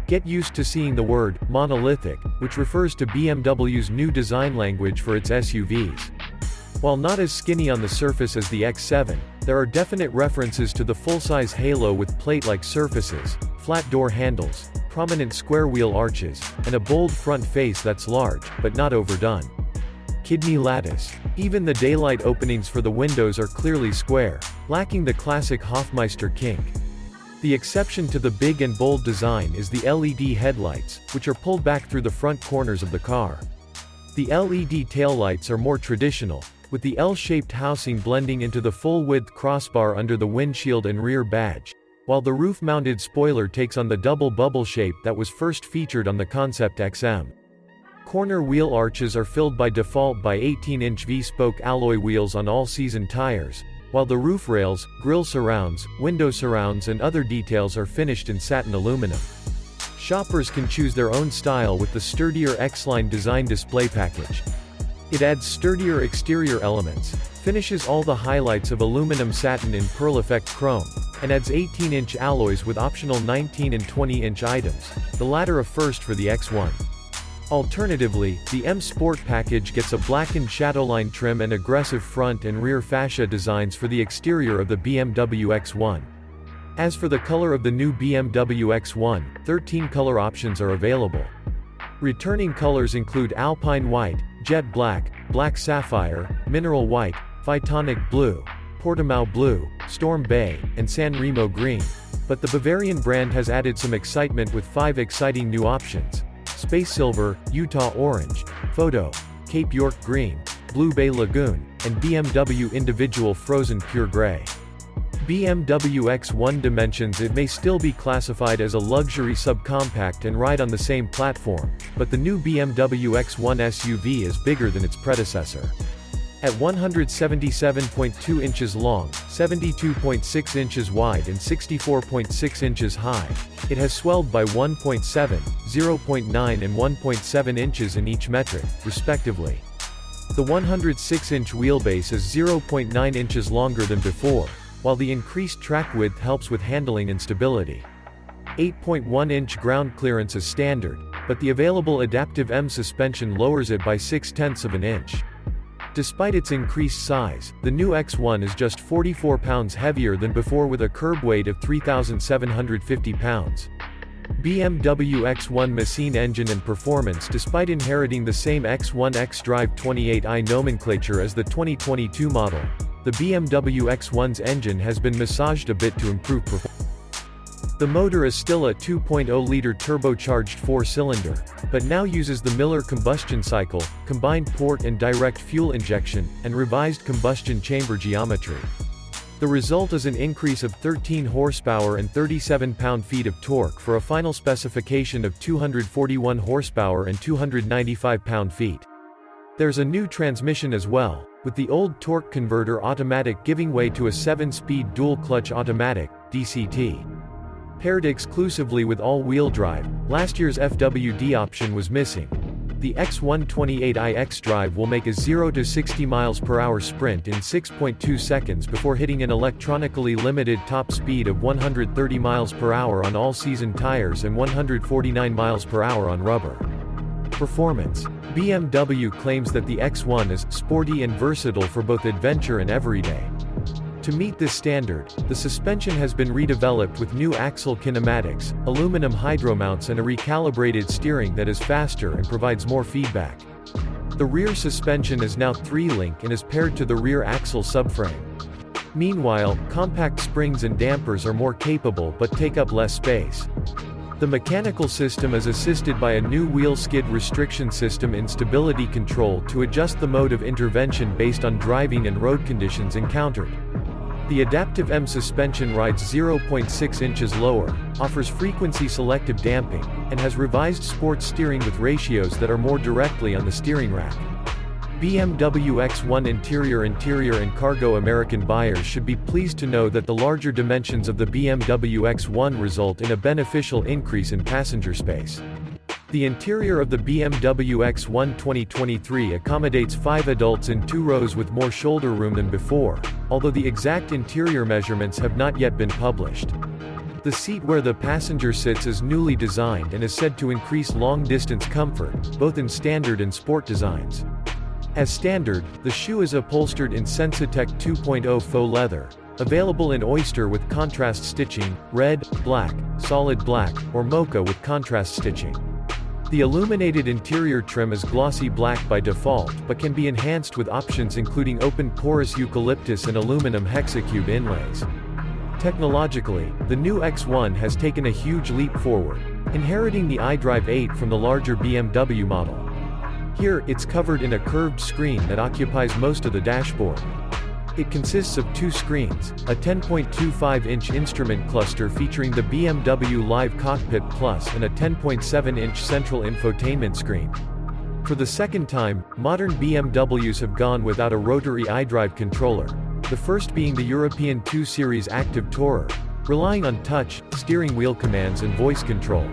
Get used to seeing the word monolithic, which refers to BMW's new design language for its SUVs. While not as skinny on the surface as the X7, there are definite references to the full-size halo with plate-like surfaces, flat door handles, prominent square wheel arches, and a bold front face that's large, but not overdone. Kidney lattice. Even the daylight openings for the windows are clearly square, lacking the classic Hofmeister kink. The exception to the big and bold design is the LED headlights, which are pulled back through the front corners of the car. The LED taillights are more traditional, with the L-shaped housing blending into the full-width crossbar under the windshield and rear badge, while the roof-mounted spoiler takes on the double bubble shape that was first featured on the Concept XM. Corner wheel arches are filled by default by 18-inch V-spoke alloy wheels on all-season tires, while the roof rails, grille surrounds, window surrounds and other details are finished in satin aluminum. Shoppers can choose their own style with the sturdier X-Line design display package. It adds sturdier exterior elements, finishes all the highlights of aluminum satin in pearl effect chrome, and adds 18-inch alloys with optional 19 and 20-inch items, the latter a first for the X1. Alternatively, the M Sport package gets a blackened shadowline trim and aggressive front and rear fascia designs for the exterior of the BMW X1. As for the color of the new BMW X1, 13 color options are available. Returning colors include Alpine White, Jet Black, Black Sapphire, Mineral White, Phytonic Blue, Portimao Blue, Storm Bay, and San Remo Green. But the Bavarian brand has added some excitement with 5 exciting new options: Space Silver, Utah Orange, Photo, Cape York Green, Blue Bay Lagoon, and BMW Individual Frozen Pure Gray. BMW X1 dimensions. It may still be classified as a luxury subcompact and ride on the same platform, but the new BMW X1 SUV is bigger than its predecessor. At 177.2 inches long, 72.6 inches wide and 64.6 inches high, it has swelled by 1.7, 0.9 and 1.7 inches in each metric, respectively. The 106-inch wheelbase is 0.9 inches longer than before, while the increased track width helps with handling and stability. 8.1-inch ground clearance is standard, but the available adaptive M suspension lowers it by 0.6 of an inch. Despite its increased size, the new X1 is just 44 pounds heavier than before with a curb weight of 3,750 pounds. BMW X1 Machine engine and performance. Despite inheriting the same X1 xDrive 28i nomenclature as the 2022 model, the BMW X1's engine has been massaged a bit to improve performance. The motor is still a 2.0-liter turbocharged 4-cylinder, but now uses the Miller combustion cycle, combined port and direct fuel injection, and revised combustion chamber geometry. The result is an increase of 13 horsepower and 37 pound-feet of torque for a final specification of 241 horsepower and 295 pound-feet. There's a new transmission as well, with the old torque converter automatic giving way to a 7-speed dual-clutch automatic, DCT. Paired exclusively with all-wheel drive, last year's FWD option was missing. The X1 28i xDrive will make a 0 to 60 miles per hour sprint in 6.2 seconds before hitting an electronically limited top speed of 130 miles per hour on all-season tires and 149 miles per hour on rubber. Performance. BMW claims that the X1 is sporty and versatile for both adventure and everyday. To meet this standard, the suspension has been redeveloped with new axle kinematics, aluminum hydromounts and a recalibrated steering that is faster and provides more feedback. The rear suspension is now 3-link and is paired to the rear axle subframe. Meanwhile, compact springs and dampers are more capable but take up less space. The mechanical system is assisted by a new wheel skid restriction system in stability control to adjust the mode of intervention based on driving and road conditions encountered. The adaptive M suspension rides 0.6 inches lower, offers frequency selective damping, and has revised sports steering with ratios that are more directly on the steering rack. BMW X1 interior and cargo. American buyers should be pleased to know that the larger dimensions of the BMW X1 result in a beneficial increase in passenger space. The interior of the BMW X1 2023 accommodates 5 adults in 2 rows with more shoulder room than before, although the exact interior measurements have not yet been published. The seat where the passenger sits is newly designed and is said to increase long-distance comfort, both in standard and sport designs. As standard, the shoe is upholstered in Sensitech 2.0 faux leather, available in oyster with contrast stitching, red, black, solid black, or mocha with contrast stitching. The illuminated interior trim is glossy black by default but can be enhanced with options including open porous eucalyptus and aluminum hexacube inlays. Technologically, the new X1 has taken a huge leap forward, inheriting the iDrive 8 from the larger BMW model. Here, it's covered in a curved screen that occupies most of the dashboard. It consists of two screens, a 10.25-inch instrument cluster featuring the BMW Live Cockpit Plus and a 10.7-inch central infotainment screen. For the second time, modern BMWs have gone without a rotary iDrive controller, the first being the European 2 Series Active Tourer, relying on touch, steering wheel commands and voice control.